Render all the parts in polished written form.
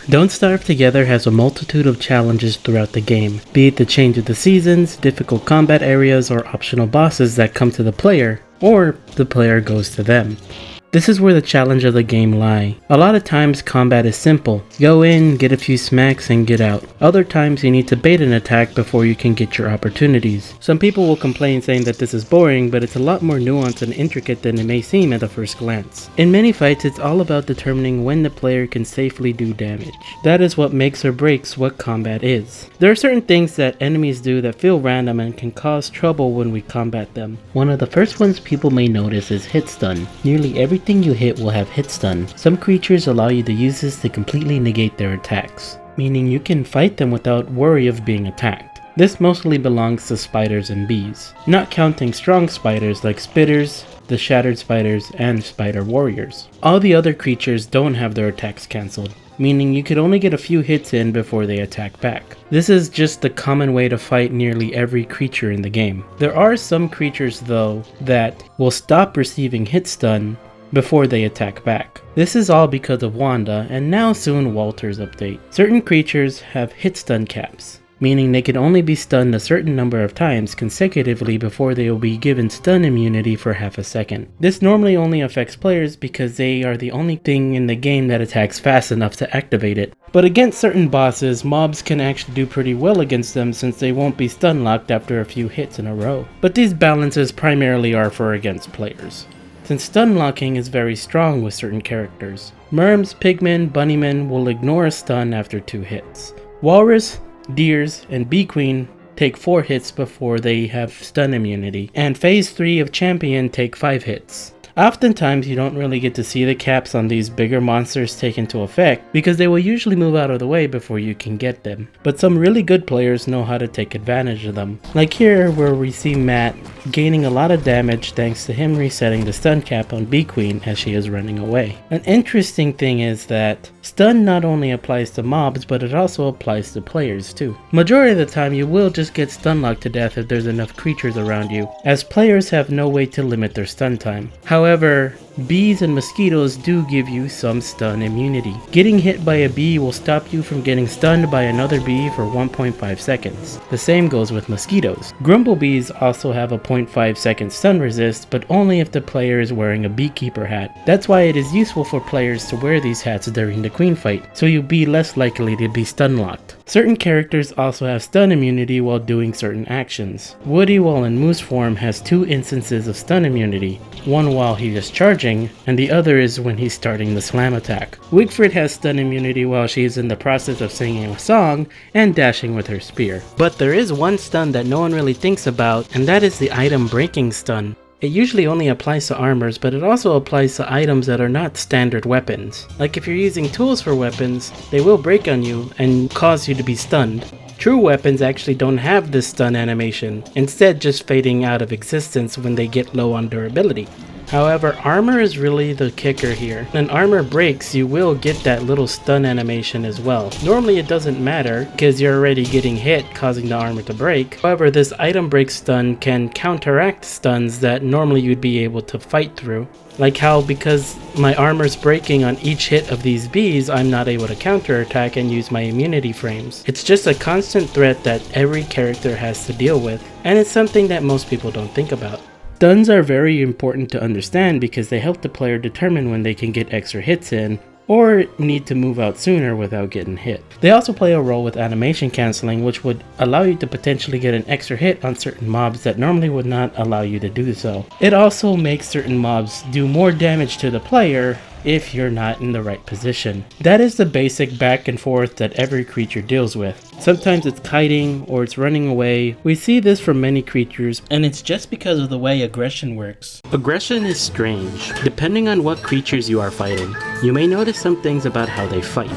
Don't Starve Together has a multitude of challenges throughout the game, be it the change of the seasons, difficult combat areas, or optional bosses that come to the player, or the player goes to them. This is where the challenge of the game lie. A lot of times combat is simple. Go in, get a few smacks, and get out. Other times you need to bait an attack before you can get your opportunities. Some people will complain saying that this is boring, but it's a lot more nuanced and intricate than it may seem at the first glance. In many fights, it's all about determining when the player can safely do damage. That is what makes or breaks what combat is. There are certain things that enemies do that feel random and can cause trouble when we combat them. One of the first ones people may notice is hit stun. Nearly everything you hit will have hit stun. Some creatures allow you to use this to completely negate their attacks, meaning you can fight them without worry of being attacked. This mostly belongs to spiders and bees, not counting strong spiders like spitters, the shattered spiders, and spider warriors. All the other creatures don't have their attacks cancelled, meaning you could only get a few hits in before they attack back. This is just the common way to fight nearly every creature in the game. There are some creatures though that will stop receiving hit stun before they attack back. This is all because of Wanda and now soon Walter's update. Certain creatures have hit stun caps, meaning they can only be stunned a certain number of times consecutively before they will be given stun immunity for half a second. This normally only affects players because they are the only thing in the game that attacks fast enough to activate it. But against certain bosses, mobs can actually do pretty well against them since they won't be stun locked after a few hits in a row. But these balances primarily are for against players, since stun locking is very strong with certain characters. Merms, pigmen, bunnymen will ignore a stun after 2 hits. Walrus, deers, and bee queen take 4 hits before they have stun immunity, and phase 3 of champion take 5 hits. Oftentimes you don't really get to see the caps on these bigger monsters take into effect because they will usually move out of the way before you can get them. But some really good players know how to take advantage of them. Like here where we see Matt gaining a lot of damage thanks to him resetting the stun cap on Bee Queen as she is running away. An interesting thing is that stun not only applies to mobs but it also applies to players too. Majority of the time you will just get stun locked to death if there's enough creatures around you, as players have no way to limit their stun time. However, bees and mosquitoes do give you some stun immunity. Getting hit by a bee will stop you from getting stunned by another bee for 1.5 seconds. The same goes with mosquitoes. Grumblebees also have a 0.5 second stun resist, but only if the player is wearing a beekeeper hat. That's why it is useful for players to wear these hats during the queen fight, so you'll be less likely to be stun locked. Certain characters also have stun immunity while doing certain actions. Woody, while in moose form, has 2 instances of stun immunity, one while he is charging, and the other is when he's starting the slam attack. Wigfrid has stun immunity while she is in the process of singing a song and dashing with her spear. But there is one stun that no one really thinks about, and that is the item breaking stun. It usually only applies to armors, but it also applies to items that are not standard weapons. Like if you're using tools for weapons, they will break on you and cause you to be stunned. True weapons actually don't have this stun animation, instead just fading out of existence when they get low on durability. However, armor is really the kicker here. When armor breaks, you will get that little stun animation as well. Normally it doesn't matter because you're already getting hit, causing the armor to break. However, this item break stun can counteract stuns that normally you'd be able to fight through. Like how because my armor's breaking on each hit of these bees, I'm not able to counterattack and use my immunity frames. It's just a constant threat that every character has to deal with, and it's something that most people don't think about. Stuns are very important to understand because they help the player determine when they can get extra hits in or need to move out sooner without getting hit. They also play a role with animation cancelling, which would allow you to potentially get an extra hit on certain mobs that normally would not allow you to do so. It also makes certain mobs do more damage to the player if you're not in the right position. That is the basic back and forth that every creature deals with. Sometimes it's kiting or it's running away. We see this from many creatures, and it's just because of the way aggression works. Aggression is strange. Depending on what creatures you are fighting, you may notice some things about how they fight.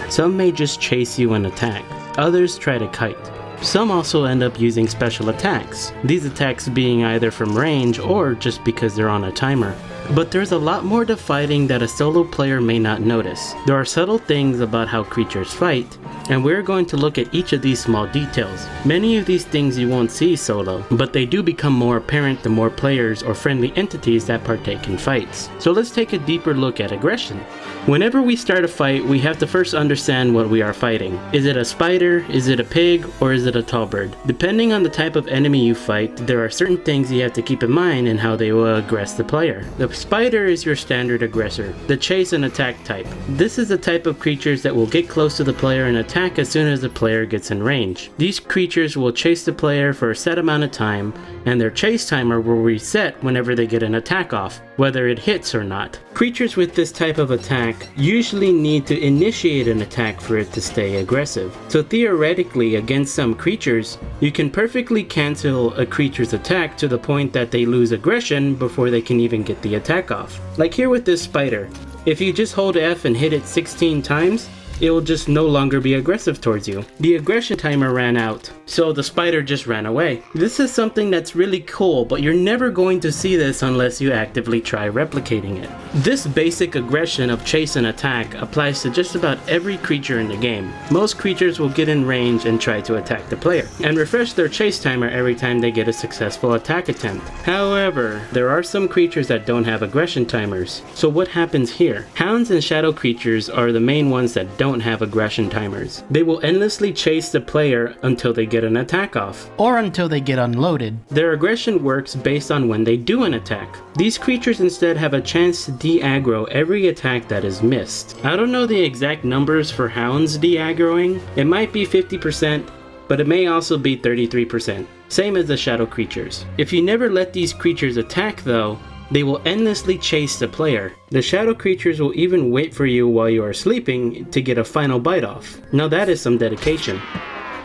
Some may just chase you and attack. Others try to kite. Some also end up using special attacks, these attacks being either from range or just because they're on a timer. But there's a lot more to fighting that a solo player may not notice. There are subtle things about how creatures fight, and we're going to look at each of these small details. Many of these things you won't see solo, but they do become more apparent the more players or friendly entities that partake in fights. So let's take a deeper look at aggression. Whenever we start a fight, we have to first understand what we are fighting. Is it a spider, is it a pig, or is it a tall bird? Depending on the type of enemy you fight, there are certain things you have to keep in mind in how they will aggress the player. The spider is your standard aggressor, the chase and attack type. This is the type of creatures that will get close to the player and attack as soon as the player gets in range. These creatures will chase the player for a set amount of time, and their chase timer will reset whenever they get an attack off, whether it hits or not. Creatures with this type of attack usually need to initiate an attack for it to stay aggressive. So theoretically, against some creatures, you can perfectly cancel a creature's attack to the point that they lose aggression before they can even get the attack off. Like here with this spider. If you just hold F and hit it 16 times, it will just no longer be aggressive towards you. The aggression timer ran out, so the spider just ran away. This is something that's really cool, but you're never going to see this unless you actively try replicating it. This basic aggression of chase and attack applies to just about every creature in the game. Most creatures will get in range and try to attack the player, and refresh their chase timer every time they get a successful attack attempt. However, there are some creatures that don't have aggression timers. So what happens here? Hounds and shadow creatures are the main ones that don't have aggression timers. They will endlessly chase the player until they get an attack off, or until they get unloaded. Their aggression works based on when they do an attack. These creatures instead have a chance to de-aggro every attack that is missed. I don't know the exact numbers for hounds de-aggroing. It might be 50%, but it may also be 33%. Same as the shadow creatures. If you never let these creatures attack though, they will endlessly chase the player. The shadow creatures will even wait for you while you are sleeping to get a final bite off. Now that is some dedication.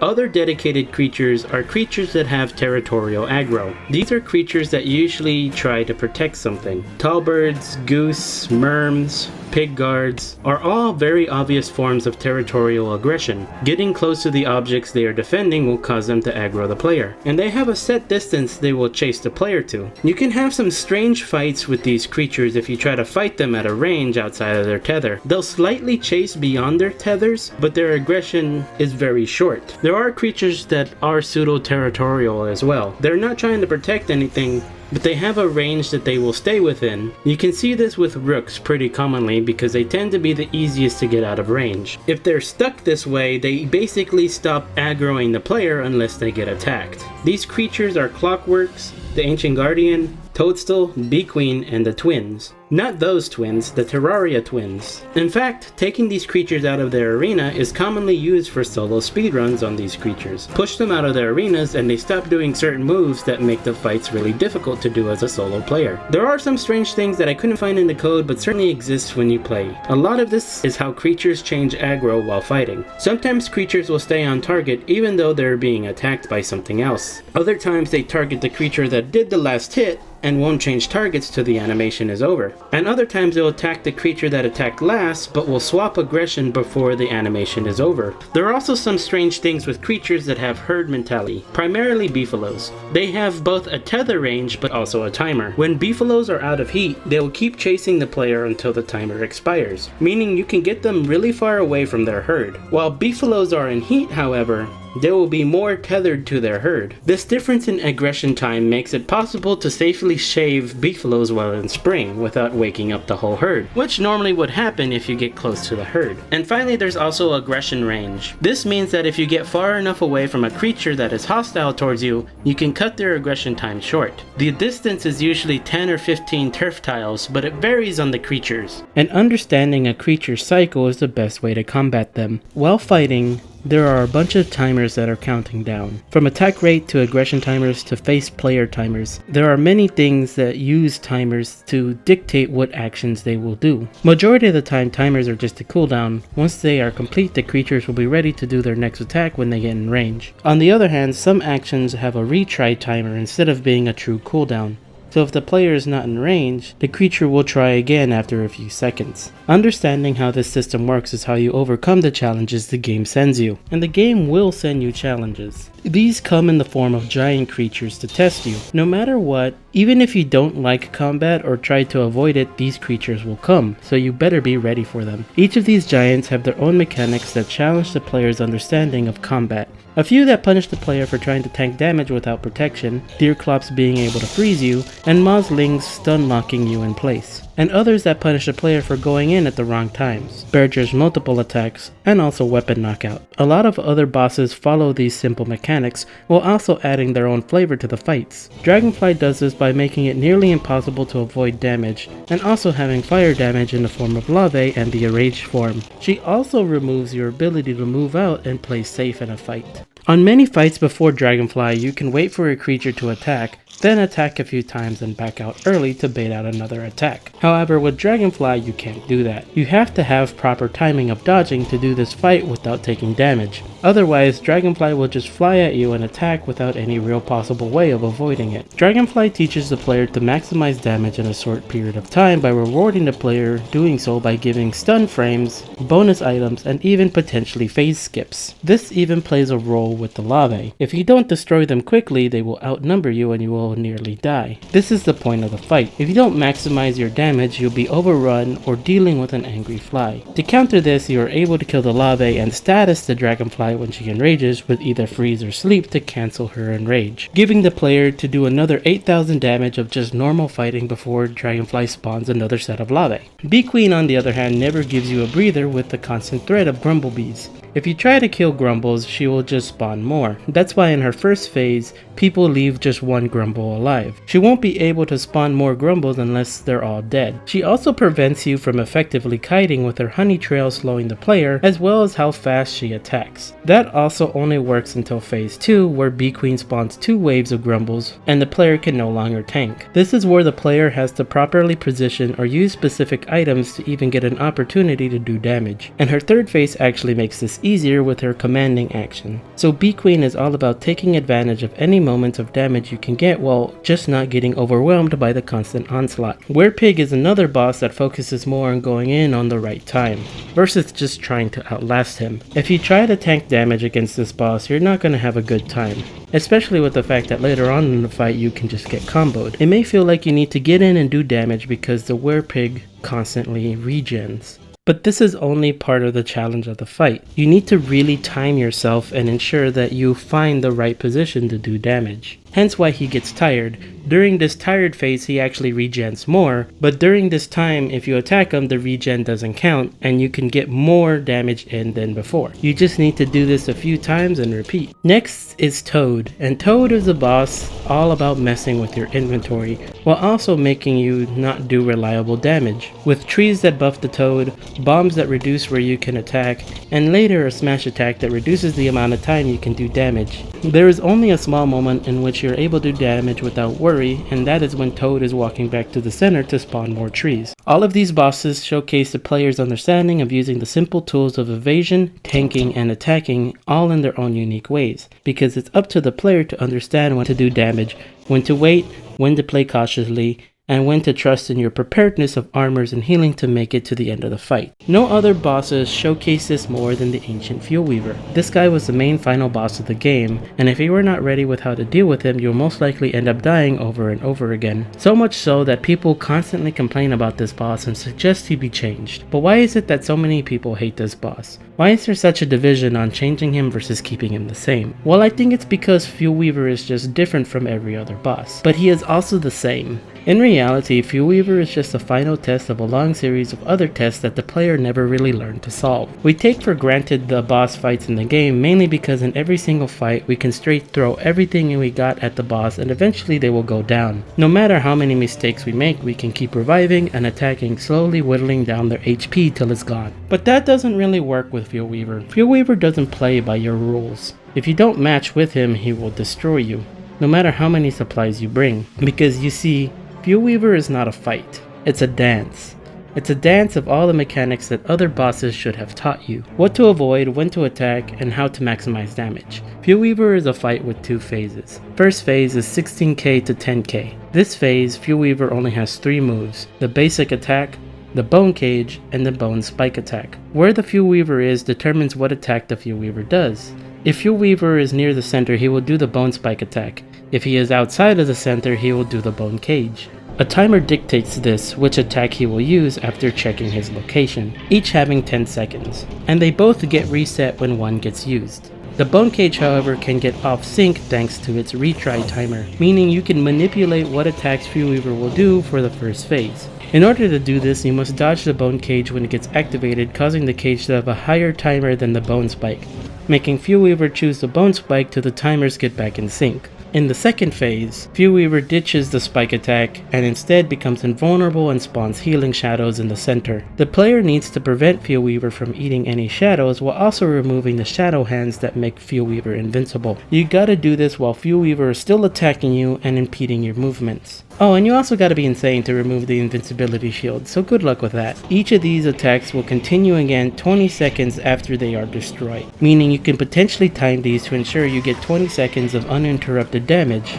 Other dedicated creatures are creatures that have territorial aggro. These are creatures that usually try to protect something. Tall birds, goose, merms, pig guards are all very obvious forms of territorial aggression. Getting close to the objects they are defending will cause them to aggro the player, and they have a set distance they will chase the player to. You can have some strange fights with these creatures if you try to fight them at a range outside of their tether. They'll slightly chase beyond their tethers, but their aggression is very short. There are creatures that are pseudo-territorial as well. They're not trying to protect anything, but they have a range that they will stay within. You can see this with rooks pretty commonly because they tend to be the easiest to get out of range. If they're stuck this way, they basically stop aggroing the player unless they get attacked. These creatures are Clockworks, the Ancient Guardian, Toadstool, Bee Queen, and the Twins. Not those twins, the Terraria twins. In fact, taking these creatures out of their arena is commonly used for solo speedruns on these creatures. Push them out of their arenas and they stop doing certain moves that make the fights really difficult to do as a solo player. There are some strange things that I couldn't find in the code but certainly exist when you play. A lot of this is how creatures change aggro while fighting. Sometimes creatures will stay on target even though they're being attacked by something else. Other times they target the creature that did the last hit and won't change targets till the animation is over. And other times they'll attack the creature that attacked last, but will swap aggression before the animation is over. There are also some strange things with creatures that have herd mentality, primarily beefaloes. They have both a tether range, but also a timer. When beefaloes are out of heat, they will keep chasing the player until the timer expires, meaning you can get them really far away from their herd. While beefaloes are in heat, however, they will be more tethered to their herd. This difference in aggression time makes it possible to safely shave beefaloes while in spring without waking up the whole herd, which normally would happen if you get close to the herd. And finally, there's also aggression range. This means that if you get far enough away from a creature that is hostile towards you, you can cut their aggression time short. The distance is usually 10 or 15 turf tiles, but it varies on the creatures. And understanding a creature's cycle is the best way to combat them. While fighting, there are a bunch of timers that are counting down. From attack rate to aggression timers to face player timers, there are many things that use timers to dictate what actions they will do. Majority of the time, timers are just a cooldown. Once they are complete, the creatures will be ready to do their next attack when they get in range. On the other hand, some actions have a retry timer instead of being a true cooldown. so if the player is not in range, the creature will try again after a few seconds. Understanding how this system works is how you overcome the challenges the game sends you, and the game will send you challenges. These come in the form of giant creatures to test you. No matter what, even if you don't like combat or try to avoid it, these creatures will come, so you better be ready for them. Each of these giants have their own mechanics that challenge the player's understanding of combat. A few that punish the player for trying to tank damage without protection, Deerclops being able to freeze you, and Moslings stun locking you in place. And others that punish the player for going in at the wrong times, Berger's multiple attacks, and also weapon knockout. A lot of other bosses follow these simple mechanics, while also adding their own flavor to the fights. Dragonfly does this by making it nearly impossible to avoid damage, and also having fire damage in the form of Lave and the Enraged form. She also removes your ability to move out and play safe in a fight. On many fights before Dragonfly, you can wait for a creature to attack, then attack a few times and back out early to bait out another attack. However, with Dragonfly you can't do that. You have to have proper timing of dodging to do this fight without taking damage. Otherwise, Dragonfly will just fly at you and attack without any real possible way of avoiding it. Dragonfly teaches the player to maximize damage in a short period of time by rewarding the player doing so by giving stun frames, bonus items, and even potentially phase skips. This even plays a role with the Lave. If you don't destroy them quickly, they will outnumber you and you will nearly die. This is the point of the fight. If you don't maximize your damage, you'll be overrun or dealing with an angry fly. To counter this, you are able to kill the Lave and status the Dragonfly when she enrages with either freeze or sleep to cancel her enrage, giving the player to do another 8,000 damage of just normal fighting before Dragonfly spawns another set of Lave. Bee Queen on the other hand never gives you a breather with the constant threat of Grumblebees. If you try to kill Grumbles, she will just spawn more. That's why in her first phase, people leave just one Grumble alive. She won't be able to spawn more Grumbles unless they're all dead. She also prevents you from effectively kiting with her honey trail slowing the player, as well as how fast she attacks. That also only works until phase 2, where Bee Queen spawns 2 waves of Grumbles, and the player can no longer tank. This is where the player has to properly position or use specific items to even get an opportunity to do damage. And her third phase actually makes this easier with her commanding action. So Bee Queen is all about taking advantage of any moments of damage you can get while just not getting overwhelmed by the constant onslaught. Werepig is another boss that focuses more on going in on the right time, versus just trying to outlast him. If you try to tank damage against this boss, you're not going to have a good time, especially with the fact that later on in the fight you can just get comboed. It may feel like you need to get in and do damage because the Werepig constantly regens. But this is only part of the challenge of the fight. You need to really time yourself and ensure that you find the right position to do damage. Hence why he gets tired. During this tired phase he actually regens more, but during this time if you attack him the regen doesn't count and you can get more damage in than before. You just need to do this a few times and repeat. Next is Toad, and Toad is a boss all about messing with your inventory while also making you not do reliable damage. With trees that buff the Toad, bombs that reduce where you can attack, and later a smash attack that reduces the amount of time you can do damage. There is only a small moment in which you're able to do damage without worry, and that is when Toad is walking back to the center to spawn more trees. All of these bosses showcase the player's understanding of using the simple tools of evasion, tanking, and attacking all in their own unique ways, because it's up to the player to understand when to do damage, when to wait, when to play cautiously, and when to trust in your preparedness of armors and healing to make it to the end of the fight. No other bosses showcase this more than the Ancient Fuel Weaver. This guy was the main final boss of the game, and if you were not ready with how to deal with him, you'll most likely end up dying over and over again. So much so that people constantly complain about this boss and suggest he be changed. But why is it that so many people hate this boss? Why is there such a division on changing him versus keeping him the same? Well, I think it's because Fuel Weaver is just different from every other boss, but he is also the same. In reality, Fuel Weaver is just a final test of a long series of other tests that the player never really learned to solve. We take for granted the boss fights in the game mainly because in every single fight we can straight throw everything we got at the boss and eventually they will go down. No matter how many mistakes we make, we can keep reviving and attacking, slowly whittling down their HP till it's gone. But that doesn't really work with Fuel Weaver. Fuel Weaver doesn't play by your rules. If you don't match with him, he will destroy you, no matter how many supplies you bring. Because you see, Fuel Weaver is not a fight, it's a dance. It's a dance of all the mechanics that other bosses should have taught you. What to avoid, when to attack, and how to maximize damage. Fuel Weaver is a fight with 2 phases. First phase is 16k to 10k. This phase, Fuel Weaver only has 3 moves: the basic attack, the Bone Cage, and the Bone Spike attack. Where the Fuel Weaver is determines what attack the Fuel Weaver does. If Fuel Weaver is near the center, he will do the Bone Spike attack. If he is outside of the center, he will do the Bone Cage. A timer dictates which attack he will use after checking his location, each having 10 seconds, and they both get reset when one gets used. The Bone Cage, however, can get off sync thanks to its retry timer, meaning you can manipulate what attacks Fuel Weaver will do for the first phase. In order to do this, you must dodge the Bone Cage when it gets activated, causing the cage to have a higher timer than the Bone Spike, making Fuel Weaver choose the Bone Spike till the timers get back in sync. In the second phase, Fuel Weaver ditches the spike attack and instead becomes invulnerable and spawns healing shadows in the center. The player needs to prevent Fuel Weaver from eating any shadows while also removing the shadow hands that make Fuel Weaver invincible. You gotta do this while Fuel Weaver is still attacking you and impeding your movements. Oh, and you also gotta be insane to remove the invincibility shield, so good luck with that. Each of these attacks will continue again 20 seconds after they are destroyed, meaning you can potentially time these to ensure you get 20 seconds of uninterrupted damage.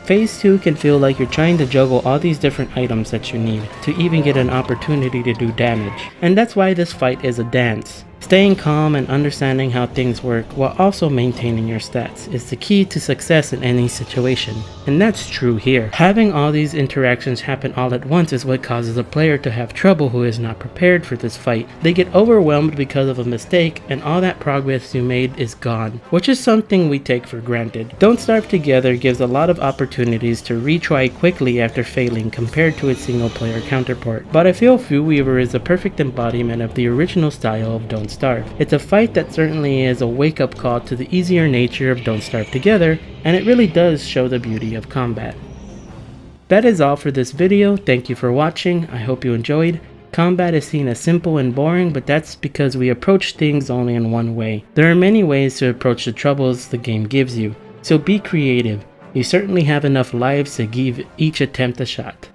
Phase 2 can feel like you're trying to juggle all these different items that you need to even get an opportunity to do damage, and that's why this fight is a dance. Staying calm and understanding how things work while also maintaining your stats is the key to success in any situation, and that's true here. Having all these interactions happen all at once is what causes a player to have trouble who is not prepared for this fight. They get overwhelmed because of a mistake and all that progress you made is gone, which is something we take for granted. Don't Starve Together gives a lot of opportunities to retry quickly after failing compared to its single player counterpart, but I feel Fuel Weaver is a perfect embodiment of the original style of Don't Starve. It's a fight that certainly is a wake-up call to the easier nature of Don't Starve Together, and it really does show the beauty of combat. That is all for this video. Thank you for watching. I hope you enjoyed. Combat is seen as simple and boring, but that's because we approach things only in one way. There are many ways to approach the troubles the game gives you, so be creative. You certainly have enough lives to give each attempt a shot.